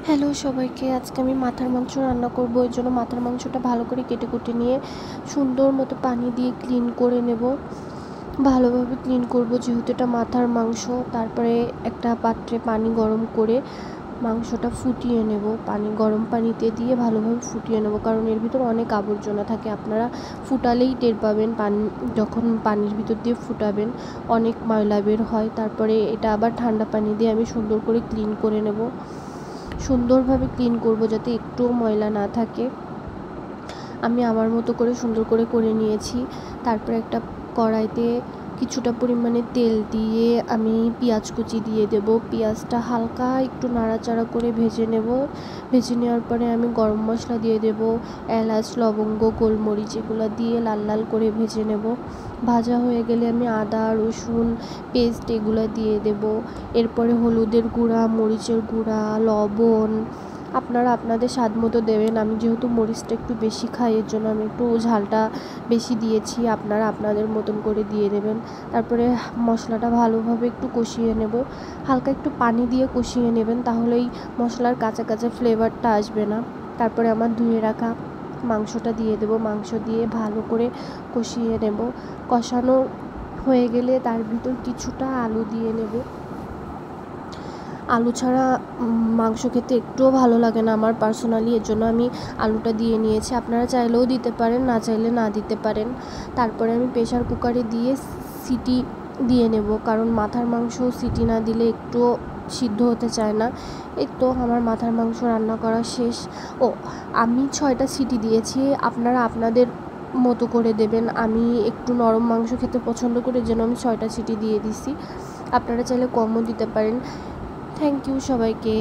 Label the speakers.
Speaker 1: Hello সবাইকে, আজকে আমি মাথার মাংস রান্না করব। এর জন্য মাথার মাংসটা ভালো করে কেটে কুটে নিয়ে সুন্দর মতো পানি দিয়ে ক্লিন করে নেব। ভালোভাবে ক্লিন করব যেহেতু এটা মাথার মাংস। তারপরে একটা পাত্রে পানি গরম করে মাংসটা ফুটিয়ে নেব। গরম পানিতে দিয়ে ভালোভাবে ফুটিয়ে নেব, কারণ এর ভিতর অনেক আবর্জনা থাকে। আপনারা ফুটালেই টের পাবেন, যখন পানির ভিতর দিয়ে ফুটাবেন অনেক ময়লা বের হয়। তারপরে এটা আবার ঠান্ডা পানি দিয়ে আমি সুন্দর করে ক্লিন করে নেব। সুন্দরভাবে ক্লিন করব যাতে একটুও ময়লা না থাকে। আমি আমার মতো করে সুন্দর করে নিয়েছি। তারপরে একটা কড়াইতে কিছুটা পরিমাণে তেল দিয়ে আমি পেঁয়াজ কুচি দিয়ে দেব। পেঁয়াজটা হালকা একটু নাড়াচাড়া করে ভেজে নেব। ভেজে নেওয়ার পরে আমি গরম মশলা দিয়ে দেব, এলাচ, লবঙ্গ, গোলমরিচ এগুলো দিয়ে লাল লাল করে ভেজে নেব। ভাজা হয়ে গেলে আমি আদা রসুন পেস্ট এগুলো দিয়ে দেব। এরপরে হলুদের গুঁড়া, মরিচের গুঁড়া, লবণ আপনারা আপনাদের স্বাদ মতো দেবেন। আমি যেহেতু মরিচটা একটু বেশি খাই, এর জন্য আমি একটু ঝালটা বেশি দিয়েছি। আপনারা আপনাদের মতন করে দিয়ে দেবেন। তারপরে মশলাটা ভালোভাবে একটু কষিয়ে নেব। হালকা একটু পানি দিয়ে কষিয়ে নেবেন, তাহলেই মশলার কাঁচা কাঁচা ফ্লেভারটা আসবে না। তারপরে আমার ধুয়ে রাখা মাংসটা দিয়ে দেব। মাংস দিয়ে ভালো করে কষিয়ে নেব। কষানো হয়ে গেলে তার ভিতর কিছুটা আলু দিয়ে নেব। আলু ছাড়া মাংস খেতে একটুও ভালো লাগে না আমার পার্সোনালি, এর জন্য আমি আলুটা দিয়ে নিয়েছি। আপনারা চাইলেও দিতে পারেন, না চাইলে না দিতে পারেন। তারপরে আমি প্রেশার কুকারে দিয়ে সিটি দিয়ে নেব, কারণ মাথার মাংস সিটি না দিলে একটুও সিদ্ধ হতে চায় না। এই তো আমার মাথার মাংস রান্না করা শেষ। আমি 6টা সিটি দিয়েছি, আপনারা আপনাদের মতো করে দেবেন। আমি একটু নরম মাংস খেতে পছন্দ করি, এর জন্য আমি 6টা সিটি দিয়ে দিছি। আপনারা চাইলে কমও দিতে পারেন। থ্যাংক ইউ সবাইকে।